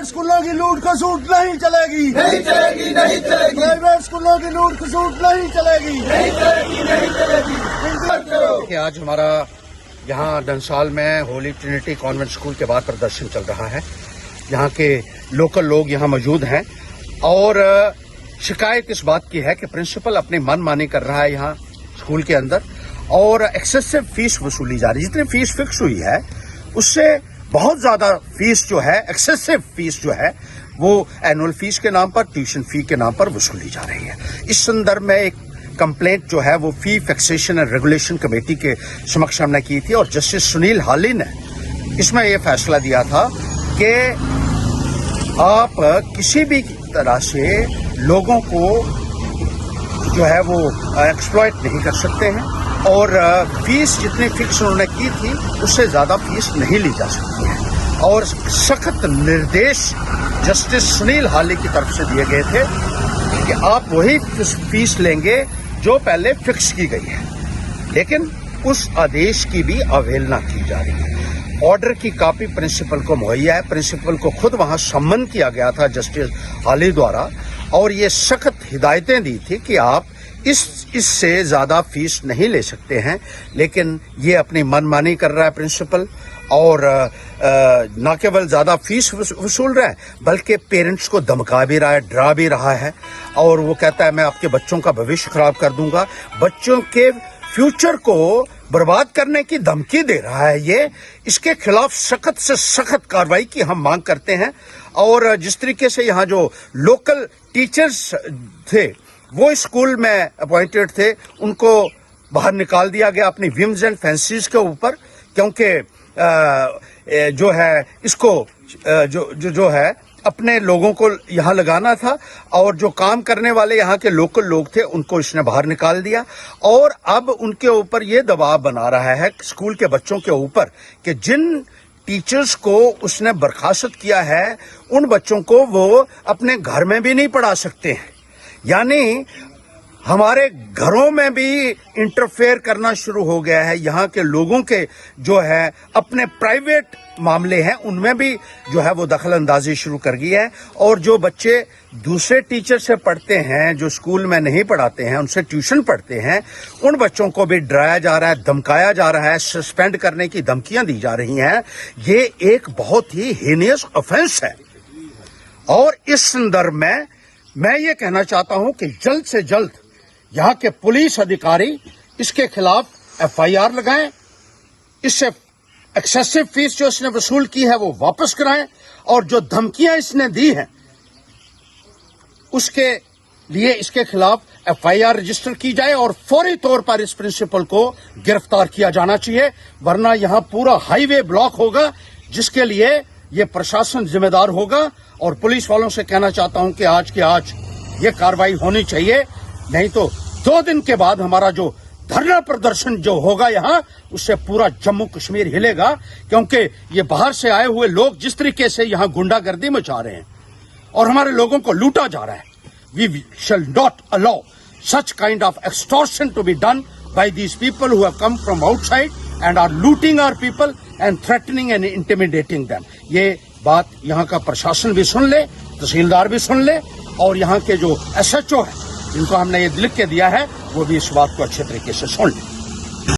स्कूलों की लूट खसूट नहीं चलेगी, नहीं चलेगी, नहीं चलेगी, प्राइवेट स्कूलों की लूट खसूट नहीं चलेगी, नहीं चलेगी, नहीं चलेगी। कि आज हमारा यहाँ डंसाल में होली ट्रिनिटी कॉन्वेंट स्कूल के बाहर प्रदर्शन चल रहा है। यहाँ के लोकल लोग यहाँ मौजूद हैं और शिकायत इस बात की है कि प्रिंसिपल अपनी मनमानी कर रहा है यहाँ स्कूल के अंदर और एक्सेसिव फीस वसूली जा रही है। जितनी फीस फिक्स हुई है उससे बहुत ज्यादा फीस जो है, एक्सेसिव फीस जो है वो एनुअल फीस के नाम पर, ट्यूशन फी के नाम पर वसूली जा रही है। इस संदर्भ में एक कंप्लेंट जो है वो फी फिक्सेशन एंड रेगुलेशन कमेटी के समक्ष हमने की थी और जस्टिस सुनील हाली ने इसमें यह फैसला दिया था कि आप किसी भी तरह से लोगों को जो है वो एक्सप्लॉइट नहीं कर सकते हैं और फीस जितनी फिक्स उन्होंने की थी उससे ज्यादा फीस नहीं ली जा सकती है और सख्त निर्देश जस्टिस सुनील हाली की तरफ से दिए गए थे कि आप वही फीस लेंगे जो पहले फिक्स की गई है। लेकिन उस आदेश की भी अवहेलना की जा रही है। ऑर्डर की कॉपी प्रिंसिपल को मुहैया है, प्रिंसिपल को खुद वहां सम्मन किया गया था जस्टिस हाली द्वारा और ये सख्त हिदायतें दी थी कि आप इससे ज्यादा फीस नहीं ले सकते हैं। लेकिन ये अपनी मनमानी कर रहा है प्रिंसिपल और न केवल ज्यादा फीस वसूल रहा है बल्कि पेरेंट्स को धमका भी रहा है, डरा भी रहा है और वो कहता है मैं आपके बच्चों का भविष्य खराब कर दूंगा, बच्चों के फ्यूचर को बर्बाद करने की धमकी दे रहा है। ये इसके खिलाफ सख्त से सख्त कार्रवाई की हम मांग करते हैं और जिस तरीके से यहाँ जो लोकल टीचर्स थे वो स्कूल में अपॉइंटेड थे उनको बाहर निकाल दिया गया अपनी विम्स एंड फैंसीज के ऊपर, क्योंकि जो है इसको जो है अपने लोगों को यहाँ लगाना था और जो काम करने वाले यहाँ के लोकल लोग थे उनको इसने बाहर निकाल दिया और अब उनके ऊपर ये दबाव बना रहा है स्कूल के बच्चों के ऊपर कि जिन टीचर्स को उसने बर्खास्त किया है उन बच्चों को वो अपने घर में भी नहीं पढ़ा सकते हैं। यानी हमारे घरों में भी इंटरफेयर करना शुरू हो गया है। यहाँ के लोगों के जो है अपने प्राइवेट मामले हैं उनमें भी जो है वो दखल अंदाजी शुरू कर गई है और जो बच्चे दूसरे टीचर से पढ़ते हैं, जो स्कूल में नहीं पढ़ाते हैं, उनसे ट्यूशन पढ़ते हैं, उन बच्चों को भी डराया जा रहा है, धमकाया जा रहा है, सस्पेंड करने की धमकियां दी जा रही हैं। ये एक बहुत ही हीनियस ऑफेंस है और इस संदर्भ में मैं ये कहना चाहता हूं कि जल्द से जल्द यहाँ के पुलिस अधिकारी इसके खिलाफ FIR लगाएं, इससे एक्सेसिव फीस जो इसने वसूल की है वो वापस कराएं और जो धमकियां इसने दी हैं उसके लिए इसके खिलाफ FIR रजिस्टर की जाए और फौरी तौर पर इस प्रिंसिपल को गिरफ्तार किया जाना चाहिए, वरना यहाँ पूरा हाईवे ब्लॉक होगा जिसके लिए ये प्रशासन जिम्मेदार होगा। और पुलिस वालों से कहना चाहता हूं कि आज के आज ये कार्रवाई होनी चाहिए, नहीं तो 2 दिन के बाद हमारा जो धरना प्रदर्शन जो होगा यहाँ उससे पूरा जम्मू कश्मीर हिलेगा, क्योंकि ये बाहर से आए हुए लोग जिस तरीके से यहाँ गुंडागर्दी मचा रहे हैं और हमारे लोगों को लूटा जा रहा है। We shall not allow such kind of extortion to be done by these people who have come from outside and are looting our people and threatening and intimidating them. ये बात यहाँ का प्रशासन भी सुन ले, तहसीलदार भी सुन ले और यहाँ के जो SHO है जिनको हमने ये लिख के दिया है वो भी इस बात को अच्छे तरीके से सुन ले।